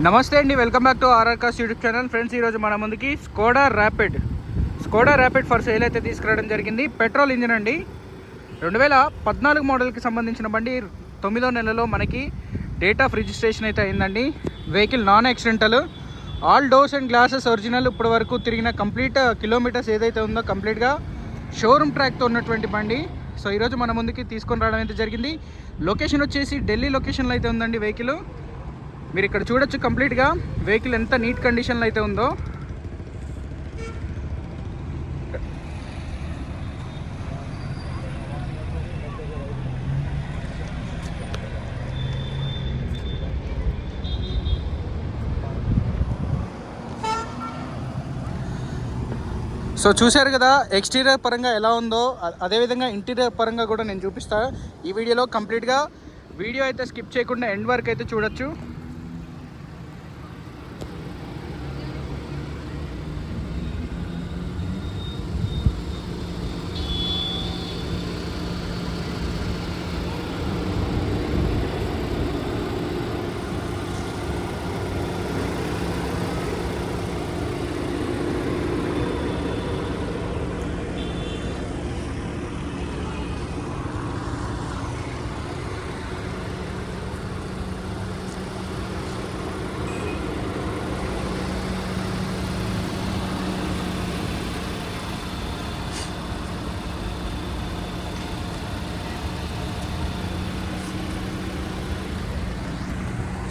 నమస్తే అండి, welcome back to R R cars YouTube channel. Friends, ఈరోజు మన ముందుకి స్కోడా ర్యాపిడ్ ఫర్ సేల్ అయితే తీసుకురావడం జరిగింది. పెట్రోల్ ఇంజిన్ అండి, 2014 మోడల్కి సంబంధించిన బండి. 9వ నెలలో మనకి డేట్ ఆఫ్ రిజిస్ట్రేషన్ అయితే అయిందండి. Vehicle non accidental, all doors and glasses original. ఇప్పటి వరకు తిరిగిన కంప్లీట్ కిలోమీటర్స్ ఏదైతే ఉందో కంప్లీట్గా షోరూమ్ ట్రాక్తో ఉన్నటువంటి బండి. సో ఈరోజు మన ముందుకి తీసుకొని రావడం అయితే జరిగింది. లొకేషన్ వచ్చేసి ఢిల్లీ లొకేషన్లో అయితే ఉందండి వెహికల్. మీరు ఇక్కడ చూడొచ్చు కంప్లీట్గా వెహికల్ ఎంత నీట్ కండిషన్లో అయితే ఉందో. సో చూశారు కదా ఎక్స్టీరియర్ పరంగా ఎలా ఉందో, అదేవిధంగా ఇంటీరియర్ పరంగా కూడా నేను చూపిస్తాను ఈ వీడియోలో. కంప్లీట్గా వీడియో అయితే స్కిప్ చేయకుండా ఎండ్ వరకు అయితే చూడొచ్చు.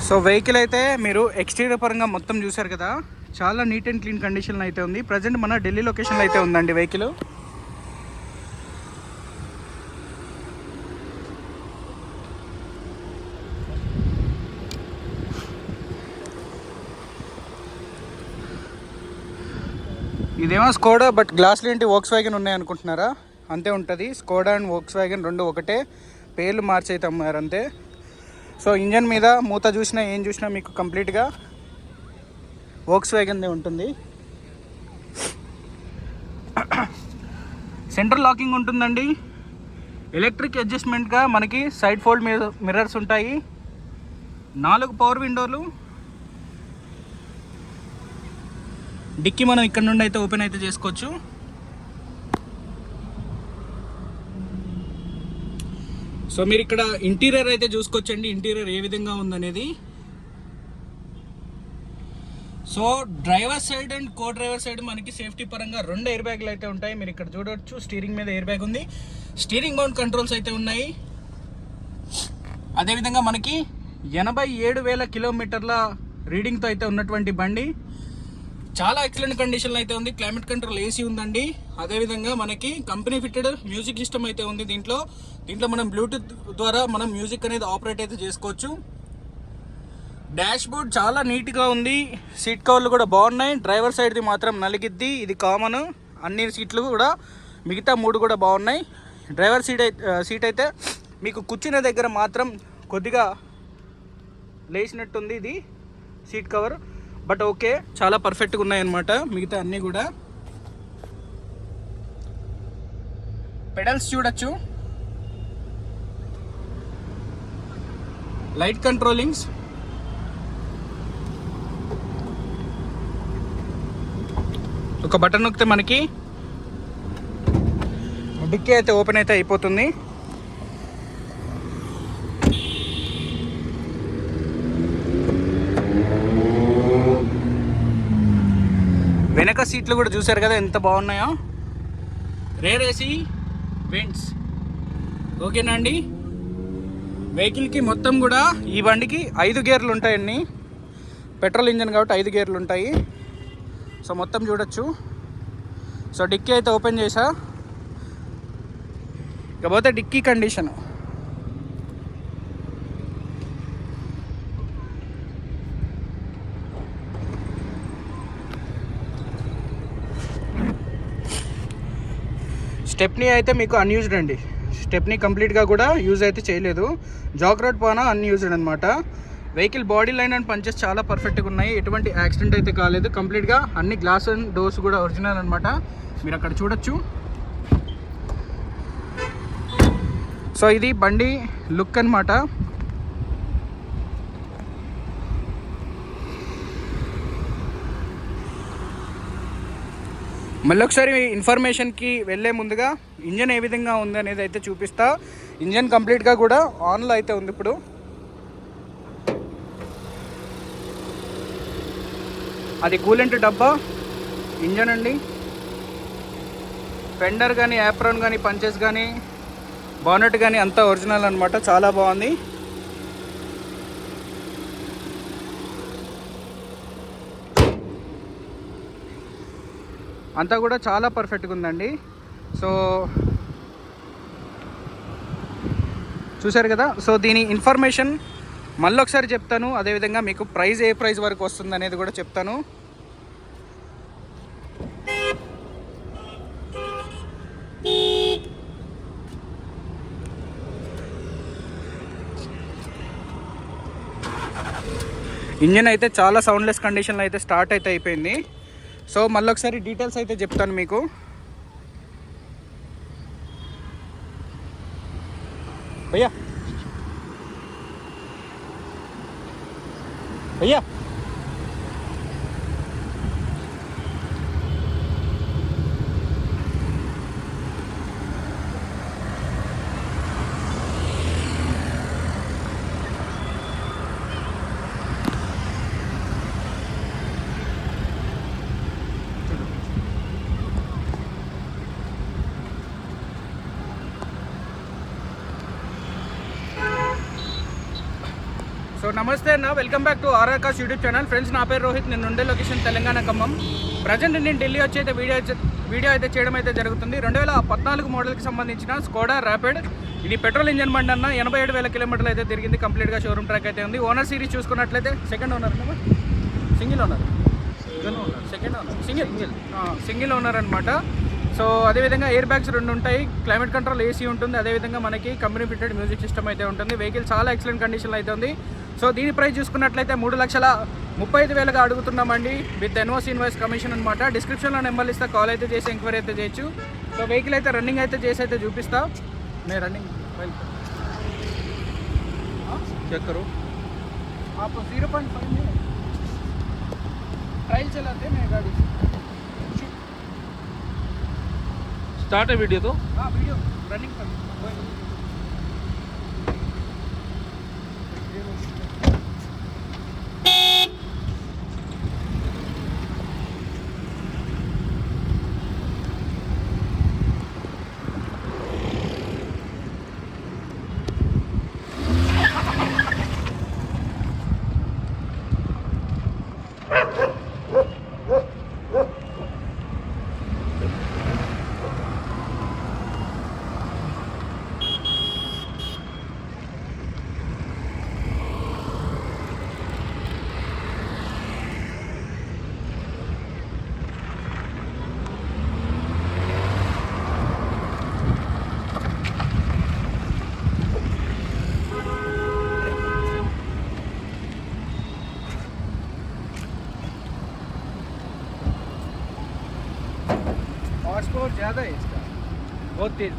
సో వెహికల్ అయితే మీరు ఎక్స్టీరియర్ పరంగా మొత్తం చూశారు కదా, చాలా నీట్ అండ్ క్లీన్ కండిషన్లో అయితే ఉంది. ప్రజెంట్ మన ఢిల్లీ లొకేషన్లో అయితే ఉందండి వెహికల్. ఇదేమో స్కోడా, బట్ గ్లాసులు ఏంటి వోక్స్ వ్యాగన్ ఉన్నాయి అనుకుంటున్నారా? అంతే ఉంటుంది. స్కోడా అండ్ వోక్స్ వ్యాగన్ రెండు ఒకటే, పేర్లు మార్చి అయితే అమ్మారు అంతే. సో ఇంజన్ మీద మూత చూసినా ఏం చూసినా మీకు కంప్లీట్గా వోక్స్ వ్యాగన్దే ఉంటుంది. సెంటర్ లాకింగ్ ఉంటుందండి. ఎలక్ట్రిక్ అడ్జస్ట్మెంట్గా మనకి సైడ్ ఫోల్డ్ మిర్రర్స్ ఉంటాయి. 4 పవర్ విండోలు. డిక్కీ మనం ఇక్కడ నుండి అయితే ఓపెన్ అయితే చేసుకోవచ్చు. సో మీరు ఇక్కడ ఇంటీరియర్ అయితే చూసుకోవచ్చండి, ఇంటీరియర్ ఏ విధంగా ఉందనేది. So driver side and co driver side మనకి సేఫ్టీ పరంగా 2 ఎయిర్ బ్యాగ్లు అయితే ఉంటాయి. మీరు ఇక్కడ చూడవచ్చు, స్టీరింగ్ మీద ఎయిర్ బ్యాగ్ ఉంది, స్టీరింగ్ మౌంట్ కంట్రోల్స్ అయితే ఉన్నాయి. అదేవిధంగా మనకి 87,000 కిలోమీటర్ల రీడింగ్తో అయితే ఉన్నటువంటి బండి. చాలా ఎక్సలెంట్ కండిషన్లో అయితే ఉంది. క్లైమేట్ కంట్రోల్ ఏసీ ఉందండి. అదేవిధంగా మనకి కంపెనీ ఫిట్టెడ్ మ్యూజిక్ సిస్టమ్ అయితే ఉంది దీంట్లో మనం బ్లూటూత్ ద్వారా మనం మ్యూజిక్ అనేది ఆపరేట్ అయితే చేసుకోవచ్చు. డాష్ బోర్డ్ చాలా నీట్గా ఉంది. సీట్ కవర్లు కూడా బాగున్నాయి. డ్రైవర్ సైడ్ది మాత్రం నలిగిద్ది, ఇది కామన్. అన్ని సీట్లు కూడా మిగతా 3 కూడా బాగున్నాయి. డ్రైవర్ సీట్ అయితే మీకు కూర్చునే దగ్గర మాత్రం కొద్దిగా లేచినట్టుంది ఇది సీట్ కవర్, బట్ ఓకే, చాలా పర్ఫెక్ట్గా ఉన్నాయన్నమాట మిగతా అన్నీ కూడా. పెడల్స్ చూడొచ్చు, లైట్ కంట్రోలింగ్స్, ఒక బటన్ నొక్కితే మనకి డిక్కీ అయితే ఓపెన్ అయితే అయిపోతుంది. వెనక సీట్లు కూడా చూసారు కదా ఎంత బాగున్నాయో. రేర్ ఏసీ వెంట్స్ ఓకేనా అండి. వెహికల్కి మొత్తం కూడా ఈ బండికి 5 గేర్లు ఉంటాయండి. పెట్రోల్ ఇంజన్ కాబట్టి 5 గేర్లు ఉంటాయి. సో మొత్తం చూడొచ్చు. సో డిక్కీ అయితే ఓపెన్ చేసా. ఇకపోతే డిక్కీ కండిషన్, స్టెప్నీ అయితే మీకు అన్యూజ్డ్ అండి. స్టెప్నీ కంప్లీట్గా కూడా యూజ్ అయితే చేయలేదు. జాగ్రత్త పోనా అన్యూజ్డ్ అనమాట. Vehicle body line and punches చాలా పర్ఫెక్ట్గా ఉన్నాయి. ఎటువంటి యాక్సిడెంట్ అయితే కాలేదు. కంప్లీట్గా అన్ని గ్లాస్ అండ్ డోర్స్ కూడా ఒరిజినల్ అనమాట. మీరు అక్కడ చూడొచ్చు. సో ఇది బండి లుక్ అన్నమాట. మళ్ళీ ఒకసారి ఇన్ఫర్మేషన్కి వెళ్ళే ముందుగా ఇంజన్ ఏ విధంగా ఉంది అనేది అయితే చూపిస్తా. ఇంజన్ కంప్లీట్గా కూడా ఆన్లో అయితే ఉంది. ఇప్పుడు అది కూలెంట్ డబ్బా, ఇంజన్ అండి. ఫెండర్ కానీ, యాప్రాన్ కానీ, పంచెస్ కానీ, బానెట్ కానీ అంతా ఒరిజినల్ అనమాట. చాలా బాగుంది. అంతా కూడా చాలా పర్ఫెక్ట్గా ఉందండి. సో చూసారు కదా. సో దీని ఇన్ఫర్మేషన్ మళ్ళీ ఒకసారి చెప్తాను. అదేవిధంగా మీకు ప్రైస్ ఏ ప్రైస్ వరకు వస్తుంది అనేది కూడా చెప్తాను. ఇంజన్ అయితే చాలా సౌండ్లెస్ కండిషన్లో అయితే స్టార్ట్ అయితే అయిపోయింది. సో మళ్ళీ ఒకసారి డీటెయిల్స్ అయితే చెప్తాను మీకు. భయ్యా భయ్యా సో నమస్తే అన్న, welcome back to R R cars YouTube channel. Friends, నా పేరు రోహిత్. నేను ఉండే లొకేషన్ తెలంగాణ ఖమ్మం. ప్రజెంట్ నేను ఢిల్లీ వచ్చి అయితే వీడియో అయితే చేయడం అయితే జరుగుతుంది. 2014 మోడల్కి సంబంధించిన స్కోడా ర్యాపిడ్. ఇది పెట్రోల్ ఇంజన్ బండి అన్న. 87,000 కిలోమీటర్లు అయితే తిరిగింది. కంప్లీట్గా షోరూమ్ ట్రాక్ అయితే ఉంది. ఓనర్ సిరీస్ చూసుకున్నట్లయితే second owner, single owner, second owner, single owner అనమాట. సో అదేవిధంగా ఎయిర్ బ్యాగ్స్ 2 ఉంటాయి. క్లైమేట్ కంట్రోల్ ఏసీ ఉంటుంది. అదేవిధంగా మనకి కంపెనీ ఫిటెడ్ మ్యూజిక్ సిస్టమ్ అయితే ఉంటుంది. వెహికల్ చాలా ఎక్సలెంట్ కండిషన్లో అయితే ఉంది. సో దీని ప్రైస్ చూసుకున్నట్లయితే 3,35,000గా అడుగుతున్నామండి, విత్ ఎన్ఓసి ఇన్వాయిస్ కమిషన్ అనమాట. డిస్క్రిప్షన్లో నెంబర్లు ఇస్తా, కాల్ అయితే చేసి ఎంక్వైరీ అయితే చేయొచ్చు. సో వెహికల్ అయితే రన్నింగ్ అయితే చేసి అయితే చూపిస్తా. నేను రన్నింగ్ చెక్ करो आप 0.5 में ट्रायल चलाते हैं गाड़ी. स्टार्ट है वीडियो तो? हाँ, वीडियो रनिंग कर. హార్స్ పవర్ ज़्यादा है इसका, बहुत तेज.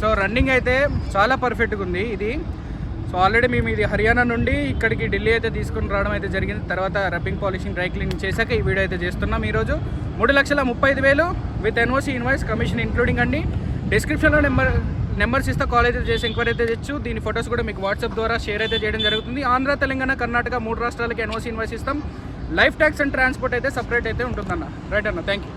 సో రన్నింగ్ అయితే చాలా పర్ఫెక్ట్గా ఉంది ఇది. సో ఆల్రెడీ మేము ఇది హర్యానా నుండి ఇక్కడికి ఢిల్లీ అయితే తీసుకుని రావడం అయితే జరిగింది. తర్వాత రబ్బింగ్, పాలిషింగ్, డ్రై క్లీనింగ్ చేశాక ఈ వీడియో అయితే చేస్తున్నాం. ఈరోజు 3,35,000 with NOC invoice commission including అండి. డిస్క్రిప్షన్లో నెంబర్స్ ఇస్తా, కాల్ అయితే చేసి ఎంక్వైరీ అయితే చేయొచ్చు. దీని ఫొటోస్ కూడా మీకు వాట్సాప్ ద్వారా షేర్ అయితే చేయడం జరుగుతుంది. ఆంధ్ర, తెలంగాణ, కర్ణాటక 3 రాష్ట్రాలకి ఎన్ఓసి ఇన్వాయిస్ ఇస్తాం. లైఫ్ ట్యాక్స్ అండ్ ట్రాన్స్పోర్ట్ అయితే సపరేట్ అయితే ఉంటుందన్న. రైట్ అన్న, థ్యాంక్ యూ.